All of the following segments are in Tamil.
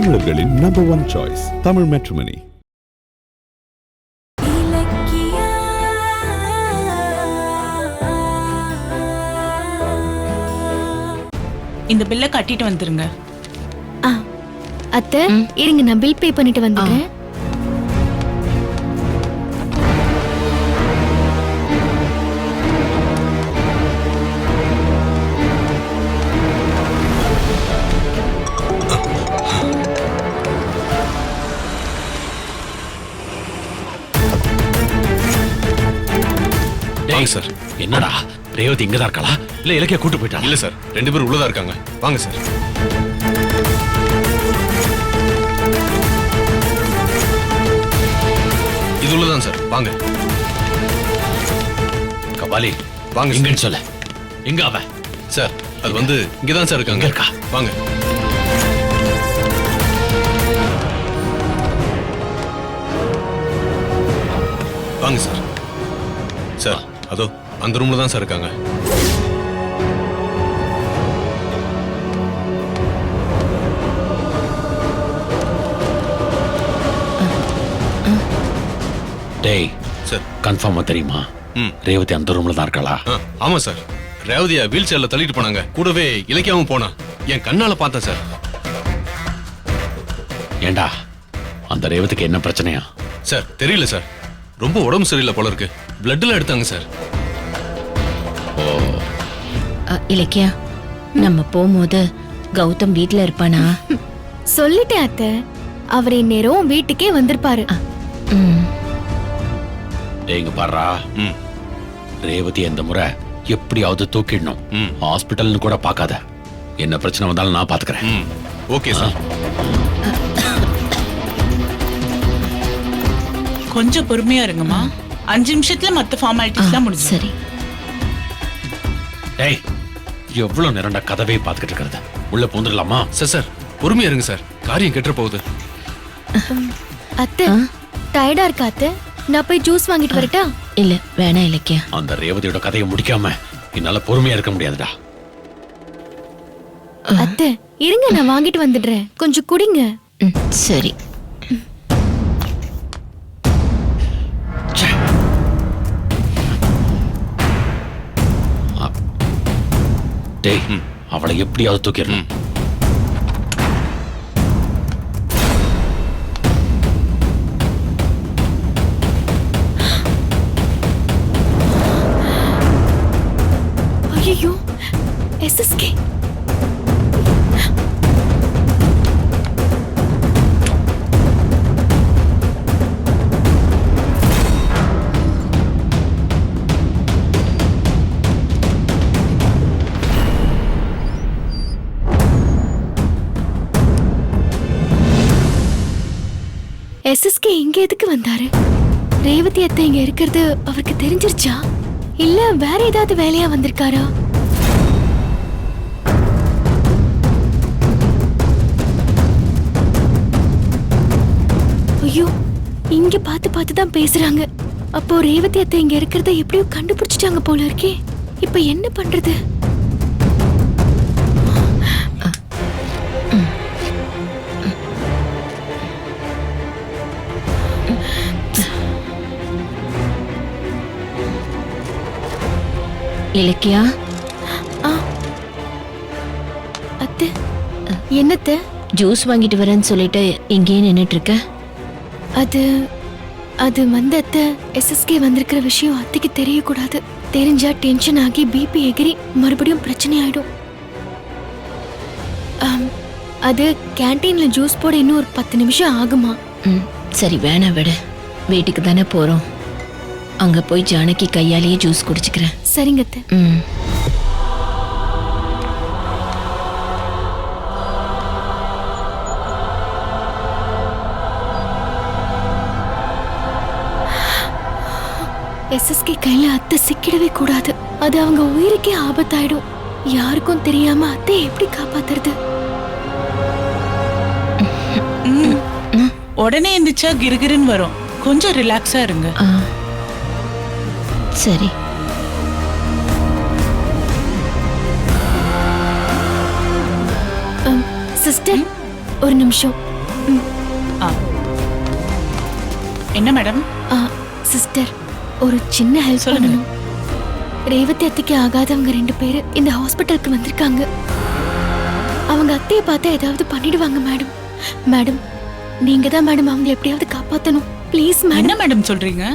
தமிழர்களின் நம்பர் 1 சாய்ஸ் தமிழ் மேட்ரிமோனி. இந்த பில்ல கட்டிட்டு வந்துருங்க. அத்தை இருங்க, நான் பில் பே பண்ணிட்டு வந்துடுறேன். சார், என்னடா ரேவதி இங்கதான் இருக்காளா இல்ல இலக்கிய கூட்டு போயிட்டா? இல்ல சார், 2 பேரும் உள்ளதா இருக்காங்க. வாங்க சார். இது உள்ளதான் சார், வாங்க. கபாலி வாங்க. இங்கன்னு சொல்ல. எங்க அவ? சார், அது வந்து இங்கதான் சார் இருக்காங்க. இருக்கா? வாங்க. வாங்க சார். சார், அதோ அந்த ரூம்ல தான் சார் இருக்காங்க. டேய் சார், கன்ஃபார்மா தெரியுமா ரேவதி அந்த ரூம்ல தான் இருக்காளா? ஆமா சார். ரேவதியா வீல் சேர்ல தள்ளிட்டு போனாங்க. கூடவே இலக்கியாவும் போனா. என் கண்ணால பார்த்தேன் சார். ஏண்டா அந்த ரேவதிக்கு என்ன பிரச்சனையா? சார், தெரியல சார். ரொம்ப உடம்பு சரியில்லை போல இருக்கு. பிளட்ல எடுத்தாங்க சார். இலக்கியா, நம்ம போகும்போது கௌதம் வீட்ல இருப்பானா? சொல்லிட்டேன் அத்தை, அவர் இந்நேரம் வீட்டுக்கே வந்திருப்பாரு. எங்க பாடுறா, ரேவதி இந்த முறை எப்படியாவது தூக்கிடணும். ஹாஸ்பிட்டல்னு கூட பார்க்காத. என்ன பிரச்சனை வந்தாலும் நான் பாத்துக்கிறேன். Okay sir. கொஞ்சம் பொறுமையா இருங்கம்மா. 5 நிமிஷத்துல மத்த ஃபார்மாலிட்டிஸ்லாம் முடிஞ்சு. சரி. டேய், எவ்வளவு நேரம்டா கதவே பாத்துக்கிட்டு இருக்கிறது? உள்ள பூந்துடலாமா? சார் சார், பொறுமையா இருங்க சார். காரியம் கெட்டுற போகுது. அத்தை டயர்டா இருக்கா அத்தை? நான் போய் ஜூஸ் வாங்கிட்டு வரட்டா? இல்ல வேணாம் இலக்கியா. அந்த ரேவதியோட கதையை முடிக்காம என்னால பொறுமையா இருக்க முடியாதுடா. அத்தை இருங்க, நான் வாங்கிட்டு வந்துடுறேன். கொஞ்சம் குடிங்க. சரி. டேய், அவளை எப்படியாவது தூக்கிடணும். ஐயோ, எஸ்எஸ்கே. எஸ்எஸ்கே இங்க எதுக்கு வந்தாரு? ரேவதி அத்தை இங்க இருக்கிறது அவருக்கு தெரிஞ்சிருச்சா? இல்ல வேற ஏதாவது வேலையா வந்திருக்காரா? ஐயோ, இங்க பார்த்து தான் பேசுறாங்க. அப்போ ரேவதி அத்தை இங்க இருக்கிறத எப்படியோ கண்டுபிடிச்சிட்டாங்க போல இருக்கே. இப்ப என்ன பண்றது? இலக்கியா, அத்தை என்னத்த? ஜூஸ் வாங்கிட்டு வரேன்னு சொல்லிட்டு இங்கேயே நின்னுட்டு இருக்க? அது வந்து அத்தை, எஸ்எஸ்கே வந்திருக்கிற விஷயம் அத்தைக்கு தெரியக்கூடாது. தெரிஞ்சா டென்ஷன் ஆகி பிபி எகிரி மறுபடியும் பிரச்சனை ஆயிடும். அது கேன்டீன்ல ஜூஸ் போட இன்னும் ஒரு 10 நிமிஷம் ஆகுமா? சரி வேணா விடு. வீட்டுக்கு தானே போறோம். அங்க போய் ஜானகி கையாலேயே ஜூஸ் குடிச்சுக்கிறேன். சரிங்க அத்தை. எஸ்எஸ்கே கையில அத்தை சிக்கிடவே கூடாது. அது அவங்க உயிருக்கே ஆபத்தாயிடும். யாருக்கும் தெரியாம அத்தை எப்படி காப்பாத்துறது? உடனே எந்திரிச்சா கிருகிருன்னு வரும். கொஞ்சம் ரிலாக்ஸா இருங்க. சரி. சிஸ்டர் ஒரு நிமிஷம். ஆ. என்ன மேடம்? சிஸ்டர், ஒரு சின்ன ஹெல்ப் சொல்லுங்க. பண்ணணும். ரேவதி அத்தைக்கு ஆகாதவங்க 2 பேரு இந்த ஹாஸ்பிட்டலுக்கு வந்திருக்காங்க. அவங்க அத்தையை பார்த்தா ஏதாவது பண்ணிடுவாங்க மேடம். மேடம், நீங்க தான் மேடம் அவங்களை எப்படியாவது காப்பாத்தணும். ப்ளீஸ் என்ன மேடம். மேடம் சொல்றீங்க?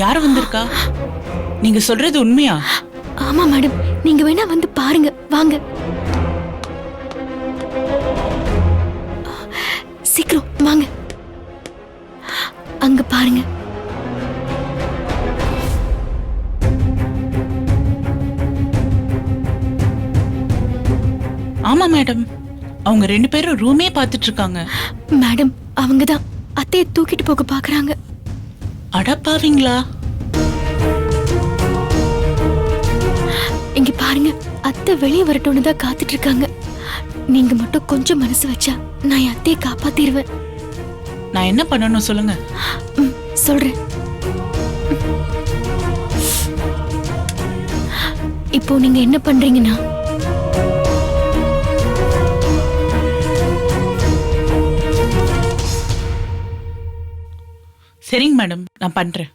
யார் வந்திருக்கா? நீங்க சொல்றது உண்மையா? ஆமா மேடம், நீங்க வேணா வந்து பாருங்க. வாங்க, சீக்கிரம் வாங்க. அங்க பாருங்க. ஆமா மேடம், அவங்க 2 பேரும் ரூமே பார்த்துட்டு இருக்காங்க. மேடம், அவங்க தான் அத்தையை தூக்கிட்டு போக பாக்குறாங்க. அடப்பாவீங்களா? இங்க பாருங்க, அத்தை வெளியே வரட்டும்னு தான் காத்துட்டு இருக்காங்க. நீங்க மட்டும் கொஞ்சம் மனசு வச்சா நான் என் அத்தையை காப்பாத்திடுவேன். நான் என்ன பண்ணணும் சொல்லுங்க. சொல்றேன். இப்போ நீங்க என்ன பண்றீங்கன்னா, சரிங்க மேடம், நான் பண்றேன்.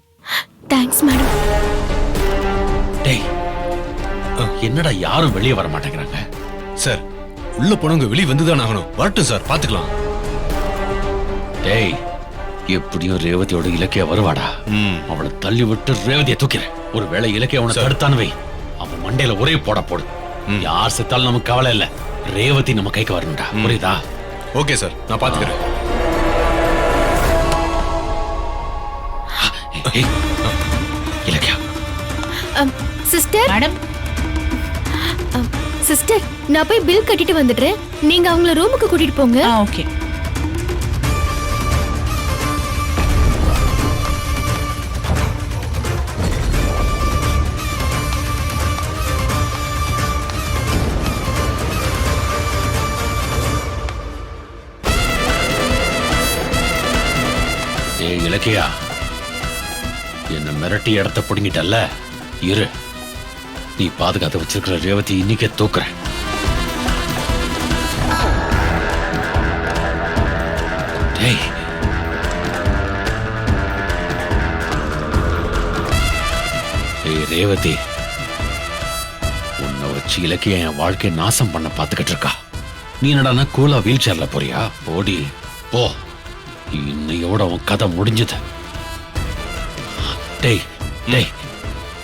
Thanks madam. டேய், என்னடா யாரும் வெளியே வர மாட்டேங்கிறாங்க? சார், உள்ள போனவங்க வெளியே வந்துதான் ஆகணும். வரட்டும் சார், பாத்துக்கலாம். டேய், எப்படியும் ரேவதியோட இலக்கிய வருவாடா. அவளை தள்ளி விட்டு ரேவதியை தூக்கிறேன். ஒருவேளை இலக்கிய அவனை தடுத்தான்னு வை, அவன் மண்டையில ஒரே போடு. யார் செத்தாலும் நமக்கு கவலை இல்ல, ரேவதி நம்ம கைக்கு வரணும்டா. புரியுதா? ஓகே சார், நான் பாத்துக்கிறேன். இலக்கியா, சிஸ்டர், மேடம், சிஸ்டர், நான் போய் பில் கட்டிட்டு வந்துடுறேன். நீங்க அவங்கள ரூமுக்கு கூட்டிட்டு போங்க. ஓகே. ஏய் இலக்கியா, என்ன மிரட்டி இடத்த பிடுங்கிட்டல்ல, இரு. நீ பாதுகாத்து வச்சிருக்கிற ரேவதி இன்னைக்கே தூக்குறேன். டேய், ஏய் ரேவதி, உன்னை வச்சு இலக்கிய என் வாழ்க்கையை நாசம் பண்ண பாத்துக்கிட்டு இருக்கா. நீ என்னடா கூலா வீல் சேர்ல போறியா? போடி போ, இன்னையோட உன் கதை முடிஞ்சது. டேய் டேய்,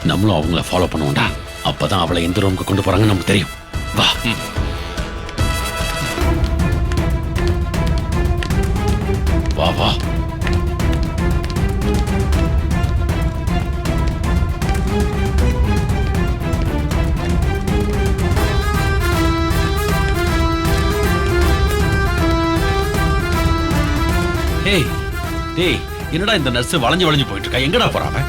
நம்மளும் அவங்கள ஃபாலோ பண்ணுவோம்டா. அப்பதான் அவளை எந்த ரூமுக்கு கொண்டு போறாங்கன்னு நமக்கு தெரியும். வா. வா வா. டேய் டேய், என்னடா இந்த நர்ஸ் வளைஞ்சு வளைஞ்சு போயிட்டு இருக்கா? எங்கடா போறாங்க?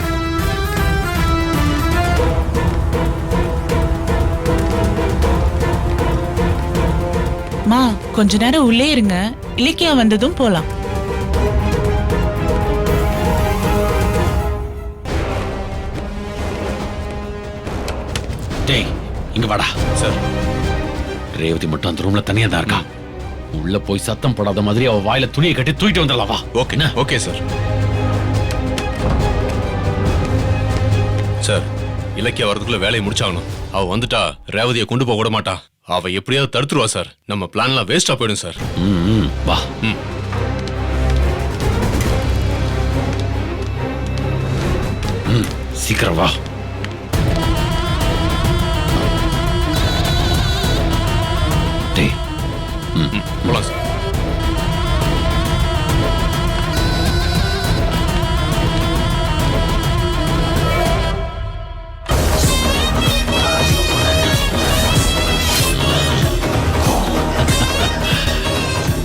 மா, கொஞ்ச நேரம் உள்ளே இருங்க, இலக்கியா வந்ததும் போலாம். டேய், இங்க வாடா. சார், ரேவதி மட்டும் அந்த ரூம்ல தனியா தான் இருக்கா. உள்ள போய் சத்தம் போடாத மாதிரி அவ வாயில துணியை கட்டி தூக்கிட்டு வந்துடலாம். வா. ஓகேண்ணா. Okay sir. சார், இலக்கிய வரதுக்குள்ள வேலையை முடிச்சாகணும். அவ வந்துட்டா ரேவதியை கொண்டு போக விட மாட்டா. அவ எப்படியாவது தடுத்துருவா சார். நம்ம பிளான்லாம் வேஸ்டா போயிடும் சார். வா. சீக்கிரம் வா. டேய், போலாம் சார்.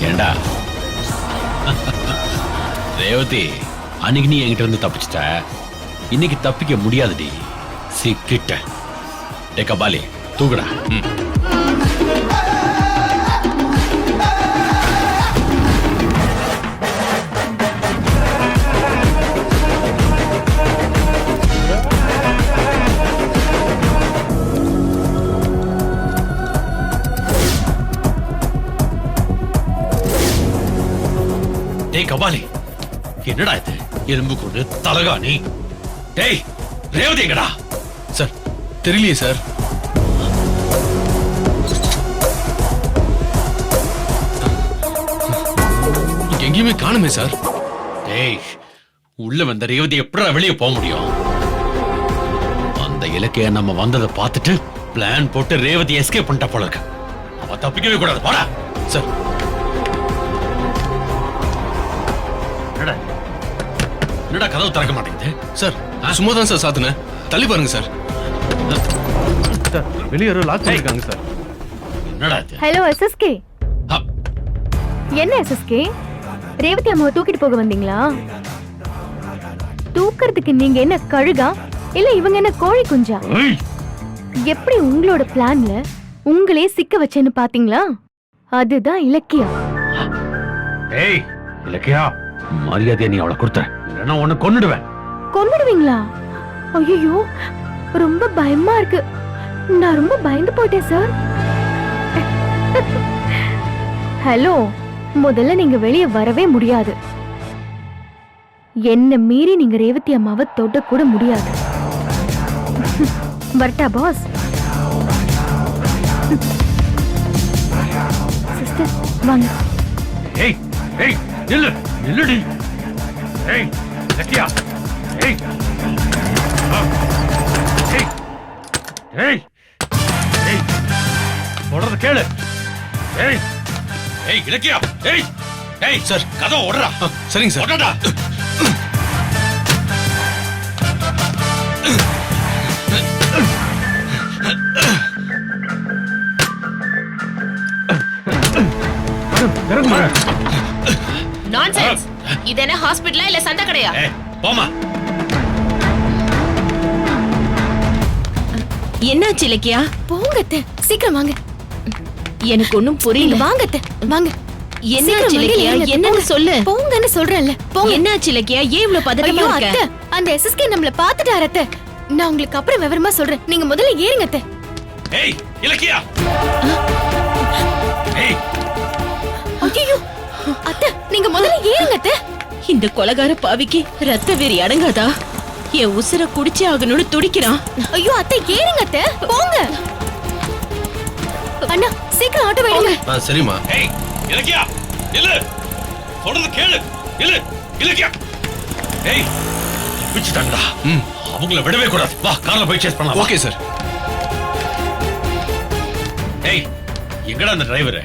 ஏண்டா ரேவதி, அன்னைக்கு நீ என்கிட்ட இருந்து தப்பிச்சிட்ட, இன்னைக்கு தப்பிக்க முடியாதுடி. சிக்கிட்ட. டே கபாலி, தூக்குடா. டேய் கபாலி, என்னடா இது? எலும்பு கொண்டு தலகாணி. டேய் ரேவதி எங்கடா? சார் தெரியலையே சார். எங்கேயுமே காணுமே சார். டேய், உள்ள வந்த ரேவதி எப்படா வெளியே போக முடியும்? அந்த இலக்கைய நம்ம வந்ததை பார்த்துட்டு பிளான் போட்டு ரேவதி எஸ்கேப் பண்ணிட்டா போல இருக்கு. அவ தப்பிக்கவே கூடாது. வாடா. சார் என்னடா கதவு திறக்க மாட்டேங்குது? சார் சும்மா தான் சார் சாத்துனேன். தள்ளி பாருங்க சார். வெளியே லாக் பண்ணிருக்காங்க சார். என்னடா இது? Hello SSK. ஆ, என்ன எஸ்எஸ்கே, ரேவதி அம்மாவை தூக்கிட்டு போக வந்தீங்களா? தூக்கறதுக்கு நீங்க என்ன கழுகா இல்ல இவங்க என்ன கோழி குஞ்சா? ஏய், எப்படி உங்களோட பிளான்ல உங்களே சிக்க வச்சேன்னு பாத்தீங்களா? அதுதான் இலக்கியம். ஏய் இலக்கியா, மரியாதையை நீ அவளை கொடுத்த, இல்லைன்னா உன்னை கொன்னுடுவேன். கொன்னுடுவீங்களா? ஐயோ, ரொம்ப பயமா இருக்கு. நான் ரொம்ப பயந்து போயிட்டேன் சார். ஹலோ, முதல்ல நீங்க வெளியே வரவே முடியாது. என்ன மீறி நீங்க ரேவதி அம்மாவை தொட கூட முடியாது. வரட்டா பாஸ்? சிஸ்டர் வாங்க. ஏய் ஏய், நில்லு நில்லுடி. ஏய் இலக்கியா, ஏய் ஆ, ஏய் ஏய் ஏய், சொல்றத கேளு. ஏய் ஏய் இலக்கியா, ஏய் ஏய் சார். கதவை ஓடுறா. சரிங்க சார். ஓடடா. நான்சென்ஸ். இது என்ன ஹாஸ்பிடலா இல்ல சண்டை கடையா? ஏய் போமா. என்னாச்சு இலக்கியா? போங்க அத்தை, சீக்கிரம் வாங்க. எனக்கு ஒண்ணும் புரியல. வாங்க அத்தை, வாங்க. என்னாச்சு இலக்கியா? என்னன்னு சொல்லு. போங்கன்னு சொல்றேன்ல, போங்க. என்னாச்சு இலக்கியா? ஏன் இவ்ளோ பதட்டமா ஐயோ இருக்க? அத்தை, அந்த எஸ்எஸ்கே நம்மள பாத்துட்டாரு அத்தை. நான் உங்களுக்கு அப்புறம் விவரமா சொல்றேன். நீங்க முதல்ல ஏறுங்க அத்தை. ஏய் இலக்கியா. ஏய் ஐயோ அத்தை, நீங்க முதல்ல ஏறுங்க அத்தை. இந்த கொலகார பாவிக்கு ரத்த வெறி அடங்காதா? என் உசுர குடிச்சே ஆகணும்னு துடிக்கிறான். ஐயோ அத்தை, ஏறுங்க அத்தை, போங்க. அண்ணா சீக்கிரம் ஆட்டோ வைங்க. சரிம்மா. ஏய் இலக்கியா, நில்லு. சொல்றத கேளு. நில்லு இலக்கியா. ஏய் பிடிச்சிட்டாங்கடா. அவங்கள விடவே கூடாது. வா கார்ல போய் சேஸ் பண்ணலாம். Okay sir. ஏய் எங்கடா அந்த டிரைவர்?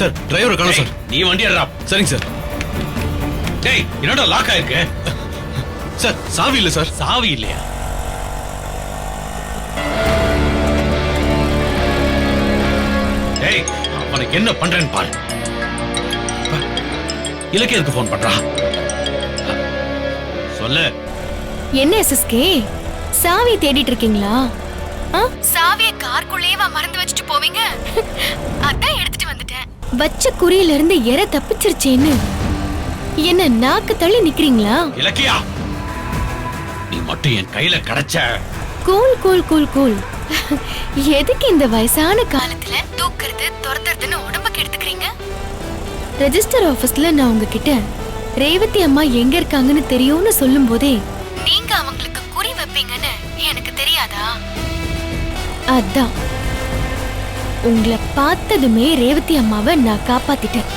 சார் டிரைவர் காணோம் சார். நீ வண்டி எடுறா. சரிங்க சார். டேய் என்னடா லாக் ஆயிருக்கு? சார் சாவி இல்ல சார். சாவி இல்லையா? டேய் அவனுக்கு என்ன பண்றேன்னு பாரு. இலக்கியத்துக்கு போன் பண்றா. சொல்லு. என்ன எஸ்எஸ்கே, சாவி தேடிட்டு இருக்கீங்களா? சாவியை கார்க்குள்ளேவா மறந்து வச்சுட்டு போவீங்க? அதான் எடுத்துட்டு வந்துட்டேன். வச்ச குறியில இருந்து எற தப்பிச்சிருச்சேன்னு என்ன நாக்கு தள்ளி நிக்கிறீங்களா? இலக்கியா, நீ மட்டும் என் கையில கிடைச்ச. Cool cool cool cool. எதுக்கு இந்த வயசான காலத்துல தூக்குறது துரத்துறதுன்னு உடம்புக்கு எடுத்துக்கிறீங்க? ரெஜிஸ்டர் ஆபீஸ்ல நான் உங்ககிட்ட ரேவதி அம்மா எங்க இருக்காங்கன்னு தெரியும்னு சொல்லும் போதே நீங்க அவங்களுக்கு குறி வைப்பீங்கன்னு எனக்கு தெரியாதா? அதான் உங்களை பார்த்ததுமே ரேவதி அம்மாவை நான் காப்பாத்திட்டேன்.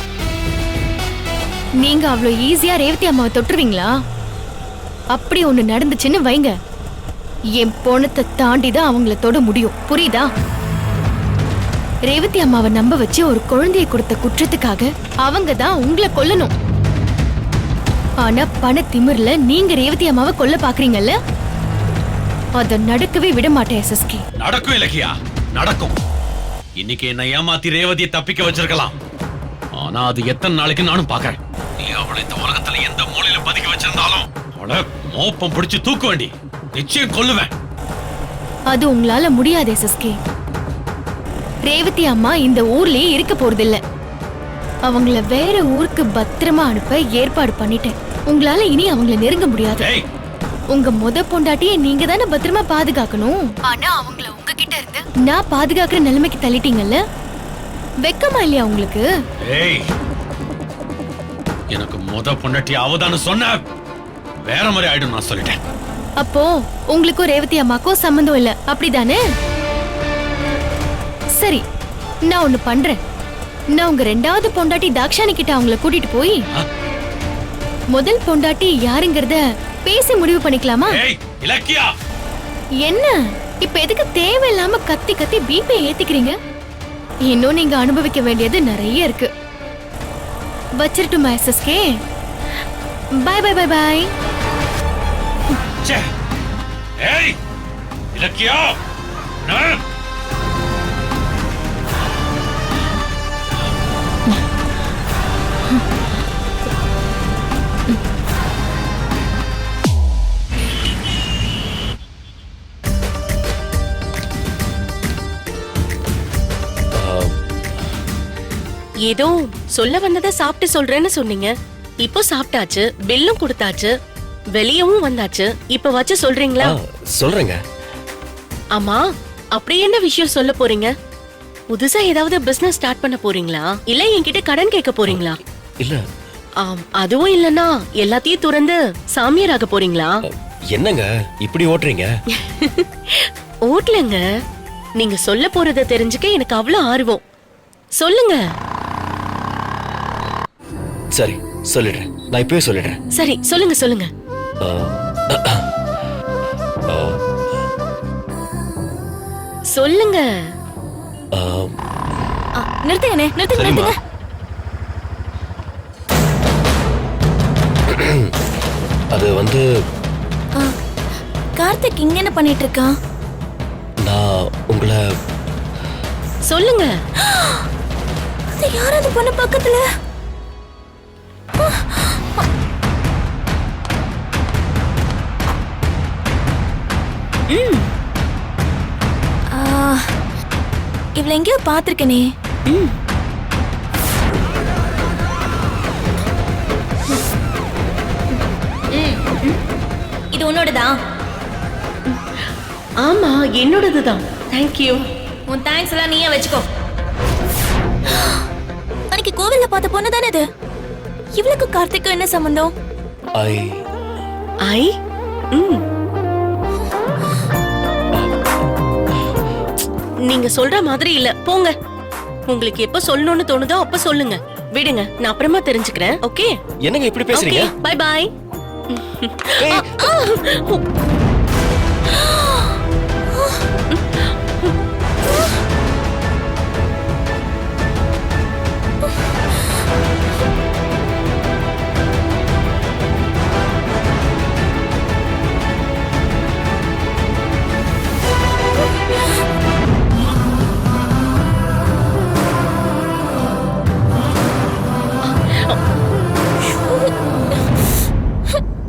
நீங்க அவ்வளவு ஈஸியா ரேவதி அம்மாவை தொட்டுருவீங்களா? அப்படி ஒண்ணு நடந்துச்சுன்னு வைங்க, என் பொணத்தை தாண்டி தான் அவங்கள தொட முடியும். புரியுதா? ரேவதி அம்மாவை நம்ப வச்சு ஒரு குழந்தையை கொடுத்த குற்றத்துக்காக அவங்க தான் உங்களை கொல்லணும். ஆனா பண திமிர்ல நீங்க ரேவதி அம்மாவை கொல்ல பாக்குறீங்கல்ல, அத நடக்கவே விட மாட்டேன் எஸ்எஸ்கே. நடக்கும் இலக்கியா, நடக்கும். இன்னைக்கு என்ன ஏமாத்தி ரேவதியை தப்பிக்க வச்சிருக்கலாம். ஆனா அது எத்தனை நாளைக்கு நானும் பாக்குறேன். நீ அவளை இந்த உலகத்துல எந்த மூலையில பதுக்கி வச்சிருந்தாலும் அவளை மோப்பம் பிடிச்சு தூக்க வேண்டி நிச்சயம் கொல்லுவேன். அது உங்களால முடியாது எஸ்எஸ்கே. ரேவதி அம்மா இந்த ஊர்லயே இருக்க போறதில்ல. அவங்கள வேற ஊருக்கு பத்திரமா அனுப்ப ஏற்பாடு பண்ணிட்டேன். உங்களால இனி அவங்கள நெருங்க முடியாது. ஏய் உங்க முத பொண்டாட்டியை நீங்க தானே பத்திரமா பாதுகாக்கணும். ஆனா அவங்கள உங்ககிட்ட இருந்து நான் பாதுகாக்கிற நிலைமைக்கு தள்ளிட்டீங்கல்ல. வெக்கமா இல்லையா உங்களுக்கு? ஏய் எனக்கு பொண்டாட்டி அவதான்னு சொன்ன வேற மாதிரி ஆயிடும் நான் சொல்லிட்டேன். அப்போ உங்களுக்கும் ரேவதி அம்மாக்கும் சம்மந்தம் இல்ல அப்படிதானே? சரி, நான் ஒண்ணு பண்றேன். நான் உங்க ரெண்டாவது பொண்டாட்டி தாக்ஷானி கிட்ட அவங்கள கூட்டிட்டு போய் முதல் பொண்டாட்டி யாருங்கறத பேசி முடிவு பண்ணிக்கலாமா? ஏய் இலக்கியா, என்ன இப்ப எதுக்கு தேவையில்லாம கத்தி கத்தி பிபி ஏத்திக்கிறீங்க? இன்னும் நீங்க அனுபவிக்க வேண்டியது நிறைய இருக்கு. வச்சிரட்டுமா SSK? Bye bye bye bye. ச்சே. ஏய் இலக்கியா, நான் ஏதோ சொல்ல வந்ததை சாப்பிட்டு சொல்றேன்னு சொன்னீங்க. இப்போ சாப்பிட்டாச்சு, பில்லும் கொடுத்தாச்சு, வெளியவும் வந்தாச்சு. இப்ப வச்சு சொல்றீங்களா? சொல்றேங்க. ஆமா, அப்படி என்ன விஷயம் சொல்ல போறீங்க? புதுசா ஏதாவது பிசினஸ் ஸ்டார்ட் பண்ண போறீங்களா? இல்ல என்கிட்ட கடன் கேட்க போறீங்களா? இல்ல. அதுவும் இல்லனா எல்லாத்தையும் துறந்து சாமியாராக போறீங்களா? என்னங்க இப்படி ஓட்டுறீங்க? ஓட்டலங்க, நீங்க சொல்ல போறத தெரிஞ்சுக்க எனக்கு அவ்வளவு ஆர்வம். சொல்லுங்க. சரி சொல்லிடுறேன், நான் இப்பவே சொல்லிடுறேன். சரி சொல்லுங்க சொல்லுங்க. சொல்லுங்க. நிறுத்துங்கண்ணே, நிறுத்துங்க நிறுத்துங்க. அது வந்து கார்த்திக் இங்க என்ன பண்ணிட்டு இருக்கான்? நான் உங்களை சொல்லுங்க. அது யார் அந்த பொண்ணு பக்கத்துல? இவள எங்கேயோ பாத்திருக்கனே. இது உன்னோடதா? ஆமா என்னோடதுதான். தேங்க்யூ. உன் தேங்க்ஸ் எல்லாம் நீயே வச்சுக்கோ. அன்னைக்கு கோவில்ல பார்த்த பொண்ணு தானே இது? இவளுக்கு கார்த்திக்கு என்ன சம்பந்தம்? ஐ ஐ நீங்க சொல்ற மாதிரி இல்ல, போங்க. உங்களுக்கு எப்ப சொல்லணும்னு தோணுதோ அப்ப சொல்லுங்க. விடுங்க, நான் அப்புறமா தெரிஞ்சுக்கிறேன். ஓகே? என்னங்க இப்படி பேசுறீங்க? Bye bye.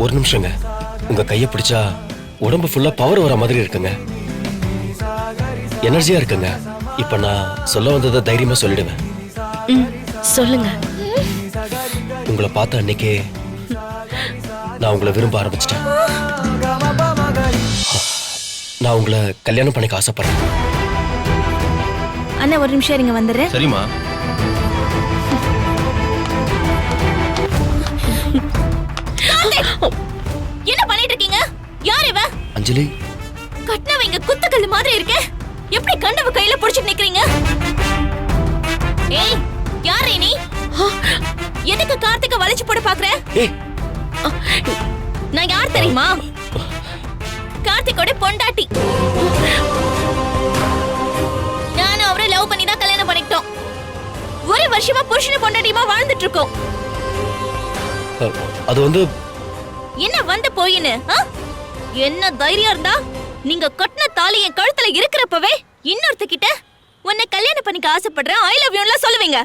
ஒரு நிமிஷங்க, உங்க கைய பிடிச்சா உடம்பு ஃபுல்லா பவர் வர மாதிரி இருக்குங்க, எனர்ஜியா இருக்குங்க. இப்ப நான் சொல்ல வந்ததை தைரியமா சொல்லிடுவேன். சொல்லுங்க. உங்களை பார்த்த அன்னைக்கே நான் உங்களை விரும்ப ஆரம்பிச்சிட்டேன். நான் உங்களை கல்யாணம் பண்ணிக்க ஆசைப்படுறேன். அண்ணா ஒரு நிமிஷம் இருங்க, வந்துடுறேன். சரிம்மா. என்ன பண்ணிட்டு இருக்கீங்க? யார் இவ? அஞ்சலி. கட்டினவ இங்க குத்துக்கல்லு மாதிரி இருக்கு. எப்படி கண்டவ கையில புடிச்சிட்டு நிக்கிறீங்க? ஏய், யாரே நீ? எதுக்கு கார்த்திக வளைச்சு போட பாக்குற? ஏய், நான் யார் தெரியுமா? கார்த்திகோட பொண்டாட்டி. நானும் அவரை லவ் பண்ணி தான் கல்யாணம் பண்ணிக்கிட்டோம். ஒரு வருஷமா புருஷன பொண்டாட்டியுமா வாழ்ந்துட்டு இருக்கோம். அது வந்து என்ன வந்து போயின்னு? என்ன தைரியம் இருந்தா நீங்க கட்டின தாலி என் கழுத்துல இருக்கிறப்பவே இன்னொருத்த கிட்ட உன்னை கல்யாணம் பண்ணிக்க ஆசைப்படுறேன், ஐ லவ் யூன்னு சொல்லுவீங்க?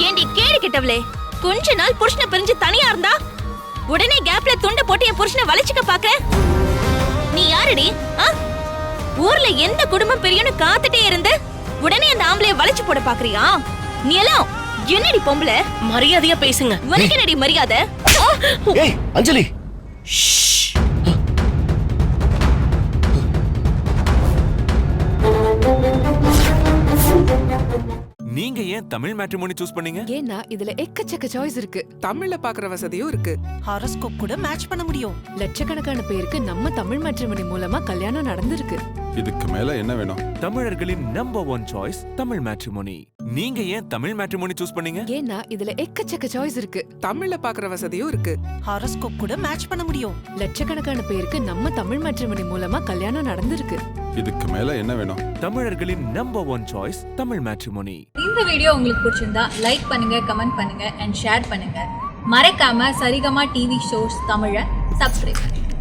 ஏண்டி கேடு கிட்டவளே, கொஞ்ச நாள் புருஷனை பிரிஞ்சு தனியா இருந்தா உடனே கேப்ல துண்டை போட்டு என் புருஷனை வளைச்சுக்க பாக்க? நீ யாரடி? ஊர்ல எந்த குடும்பம் பிரியும்னு காத்துட்டே இருந்து உடனே அந்த ஆம்பளைய வளைச்சு போட பாக்குறியா? நீ எல்லாம் என்னடி பொம்பளை? மரியாதையா பேசுங்க. உனக்கு என்னடி மரியாதை? ஏய் அஞ்சலி. நீ நீங்க ஏன் தமிழ் மேட்ரிமோனி சூஸ் பண்ணீங்க? ஏன்னா இதுல எக்கச்சக்க சாய்ஸ் இருக்கு. தமிழ்ல பாக்குற வசதியும் இருக்கு. ஹாரோஸ்கோப் கூட மேட்ச் பண்ண முடியும். லட்சக்கணக்கான பேருக்கு நம்ம தமிழ் மேட்ரிமோனி மூலமா கல்யாணம் நடந்திருக்கு. இதுக்கு மேல என்ன வேணும்? தமிழர்களின் நம்பர் 1 சாய்ஸ் தமிழ் மேட்ரிமோனி. நீங்க ஏன் தமிழ் மேட்ரிமோனி சூஸ் பண்ணீங்க? ஏன்னா இதுல எக்கச்சக்க சாய்ஸ் இருக்கு. தமிழ்ல பாக்குற வசதியும் இருக்கு. ஹாரோஸ்கோப் கூட மேட்ச் பண்ண முடியும். லட்சக்கணக்கான பேருக்கு நம்ம தமிழ் மேட்ரிமோனி மூலமா கல்யாணம் நடந்திருக்கு. இதுக்கு மேல என்ன வேணும்? தமிழர்களின் நம்பர் 1 சாய்ஸ் தமிழ் மேட்ரிமோனி. இந்த வீடியோ உங்களுக்கு பிடிச்சிருந்தா லைக் பண்ணுங்க, கமெண்ட் பண்ணுங்க அண்ட் ஷேர் பண்ணுங்க. மறக்காம சரிகமா டிவி ஷோஸ் தமிழை சப்ஸ்கிரைப் பண்ணுங்க.